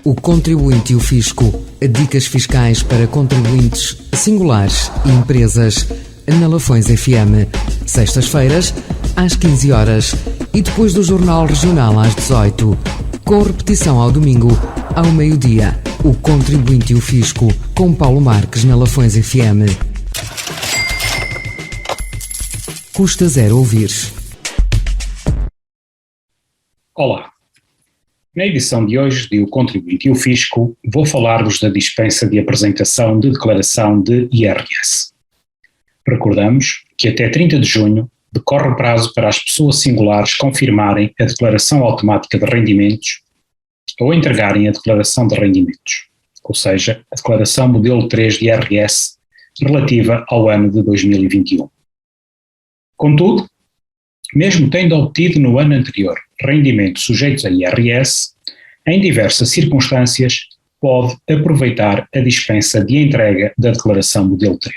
O Contribuinte e o Fisco. Dicas fiscais para contribuintes singulares e empresas. Na Lafões FM. Sextas-feiras, às 15 horas. E depois do Jornal Regional às 18. Com repetição ao domingo, ao meio-dia. O Contribuinte e o Fisco. Com Paulo Marques na Lafões FM. Custa zero ouvir. Olá. Na edição de hoje de O Contribuinte e o Fisco, vou falar-vos da dispensa de apresentação de declaração de IRS. Recordamos que até 30 de junho decorre o prazo para as pessoas singulares confirmarem a declaração automática de rendimentos ou entregarem a declaração de rendimentos, ou seja, a declaração modelo 3 de IRS relativa ao ano de 2021. Contudo, mesmo tendo obtido no ano anterior rendimentos sujeitos a IRS, em diversas circunstâncias pode aproveitar a dispensa de entrega da declaração modelo 3.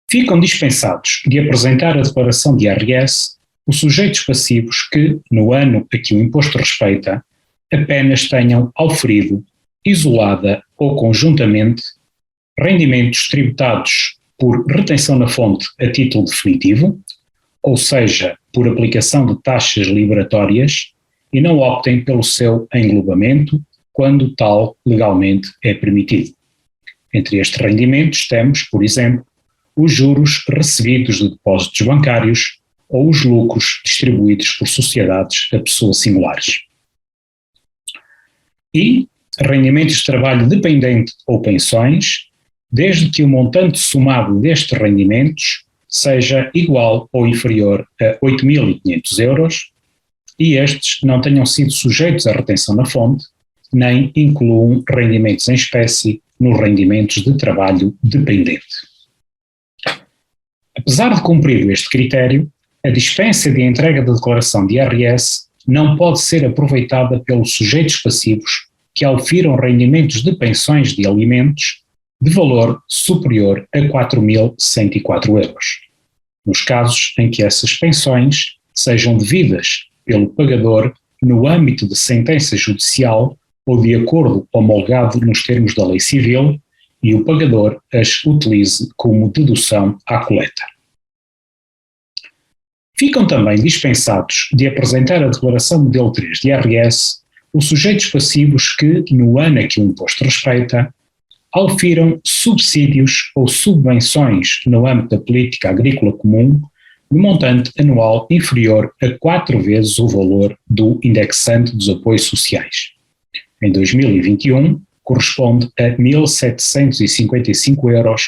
Ficam dispensados de apresentar a declaração de IRS os sujeitos passivos que, no ano a que o imposto respeita, apenas tenham auferido, isolada ou conjuntamente, rendimentos tributados por retenção na fonte a título definitivo, ou seja, por aplicação de taxas liberatórias, e não optem pelo seu englobamento quando tal legalmente é permitido. Entre estes rendimentos temos, por exemplo, os juros recebidos de depósitos bancários ou os lucros distribuídos por sociedades a pessoas singulares. E rendimentos de trabalho dependente ou pensões, desde que o montante somado destes rendimentos seja igual ou inferior a 8.500 euros e estes não tenham sido sujeitos à retenção na fonte, nem incluam rendimentos em espécie nos rendimentos de trabalho dependente. Apesar de cumprir este critério, a dispensa de entrega da declaração de IRS não pode ser aproveitada pelos sujeitos passivos que aufiram rendimentos de pensões de alimentos de valor superior a 4.104 euros, nos casos em que essas pensões sejam devidas pelo pagador no âmbito de sentença judicial ou de acordo homologado nos termos da lei civil e o pagador as utilize como dedução à coleta. Ficam também dispensados de apresentar a declaração modelo 3 de IRS os sujeitos passivos que, no ano a que o imposto respeita, aufiram subsídios ou subvenções no âmbito da política agrícola comum no montante anual inferior a 4 vezes o valor do indexante dos apoios sociais. Em 2021, corresponde a 1.755,24 euros,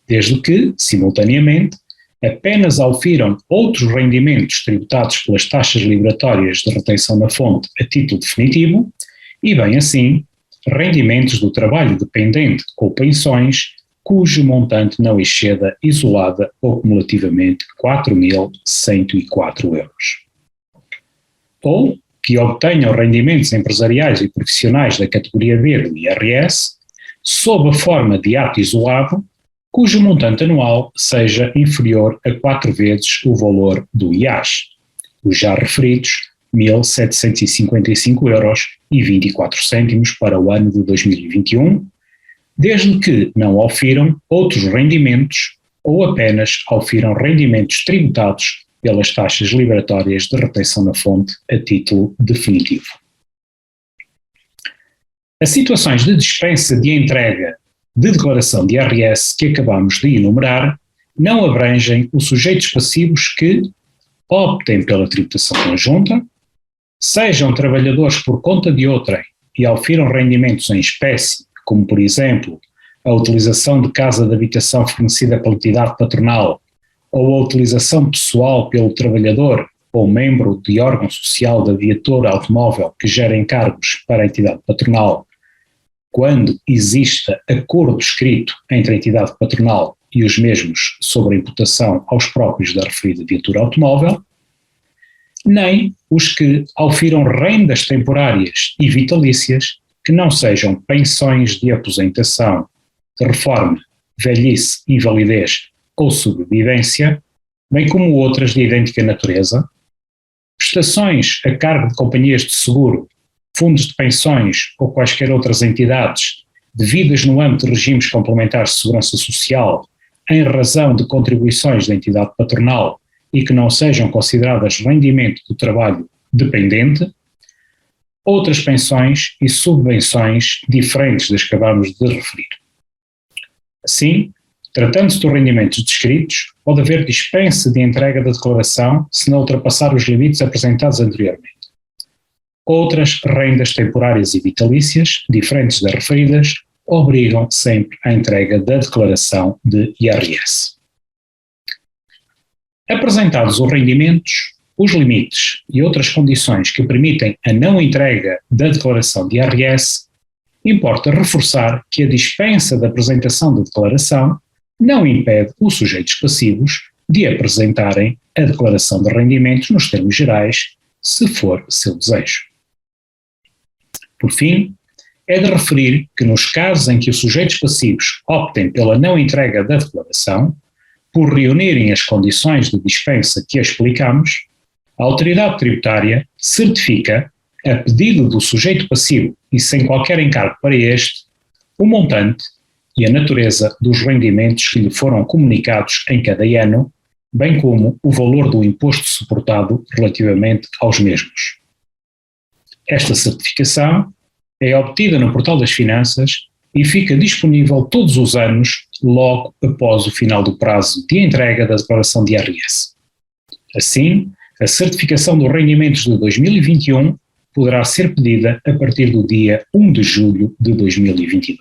desde que, simultaneamente, apenas aufiram outros rendimentos tributados pelas taxas liberatórias de retenção na fonte a título definitivo e, bem assim, rendimentos do trabalho dependente ou pensões cujo montante não exceda isolada ou cumulativamente 4.104 euros. Ou que obtenham rendimentos empresariais e profissionais da categoria B do IRS sob a forma de ato isolado, cujo montante anual seja inferior a 4 vezes o valor do IAS, os já referidos 1.755,24 euros para o ano de 2021, desde que não aufiram outros rendimentos ou apenas aufiram rendimentos tributados pelas taxas liberatórias de retenção na fonte a título definitivo. As situações de dispensa de entrega de declaração de IRS que acabamos de enumerar não abrangem os sujeitos passivos que optem pela tributação conjunta, sejam trabalhadores por conta de outrem e aufiram rendimentos em espécie, como por exemplo a utilização de casa de habitação fornecida pela entidade patronal ou a utilização pessoal pelo trabalhador ou membro de órgão social da viatura automóvel que gera encargos para a entidade patronal, quando exista acordo escrito entre a entidade patronal e os mesmos sobre a imputação aos próprios da referida viatura automóvel, nem os que aufiram rendas temporárias e vitalícias que não sejam pensões de aposentação, de reforma, velhice, invalidez ou sobrevivência, bem como outras de idêntica natureza, prestações a cargo de companhias de seguro, fundos de pensões ou quaisquer outras entidades devidas no âmbito de regimes complementares de segurança social em razão de contribuições da entidade patronal e que não sejam consideradas rendimento do trabalho dependente, outras pensões e subvenções diferentes das que acabamos de referir. Assim, tratando-se dos rendimentos descritos, pode haver dispensa de entrega da declaração se não ultrapassar os limites apresentados anteriormente. Outras rendas temporárias e vitalícias, diferentes das referidas, obrigam sempre à entrega da declaração de IRS. Apresentados os rendimentos, os limites e outras condições que permitem a não entrega da declaração de IRS, importa reforçar que a dispensa da apresentação da declaração não impede os sujeitos passivos de apresentarem a declaração de rendimentos nos termos gerais, se for seu desejo. Por fim, é de referir que nos casos em que os sujeitos passivos optem pela não entrega da declaração, por reunirem as condições de dispensa que explicamos, a autoridade tributária certifica, a pedido do sujeito passivo e sem qualquer encargo para este, o montante e a natureza dos rendimentos que lhe foram comunicados em cada ano, bem como o valor do imposto suportado relativamente aos mesmos. Esta certificação é obtida no Portal das Finanças e fica disponível todos os anos, logo após o final do prazo de entrega da declaração de IRS. Assim, a certificação dos rendimentos de 2021 poderá ser pedida a partir do dia 1 de julho de 2022.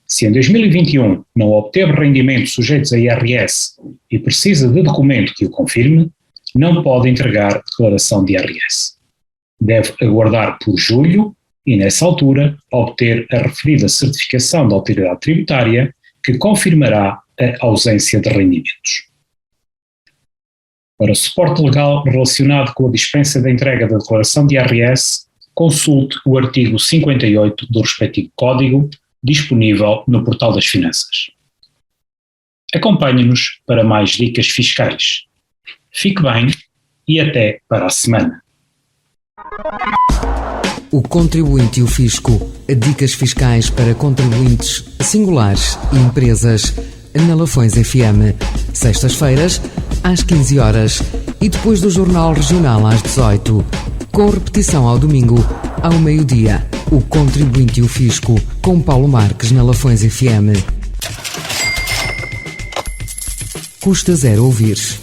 Se em 2021 não obteve rendimentos sujeitos a IRS e precisa de documento que o confirme, não pode entregar a declaração de IRS. Deve aguardar por julho e, nessa altura, obter a referida certificação da autoridade tributária que confirmará a ausência de rendimentos. Para suporte legal relacionado com a dispensa da entrega da declaração de IRS, consulte o artigo 58 do respectivo Código, disponível no Portal das Finanças. Acompanhe-nos para mais dicas fiscais. Fique bem e até para a semana. O Contribuinte e o Fisco. Dicas fiscais para contribuintes singulares e empresas na Lafões FM. Sextas-feiras, às 15 horas e depois do Jornal Regional às 18. Com repetição ao domingo, ao meio-dia. O Contribuinte e o Fisco, com Paulo Marques na Lafões FM. Custa zero ouvir.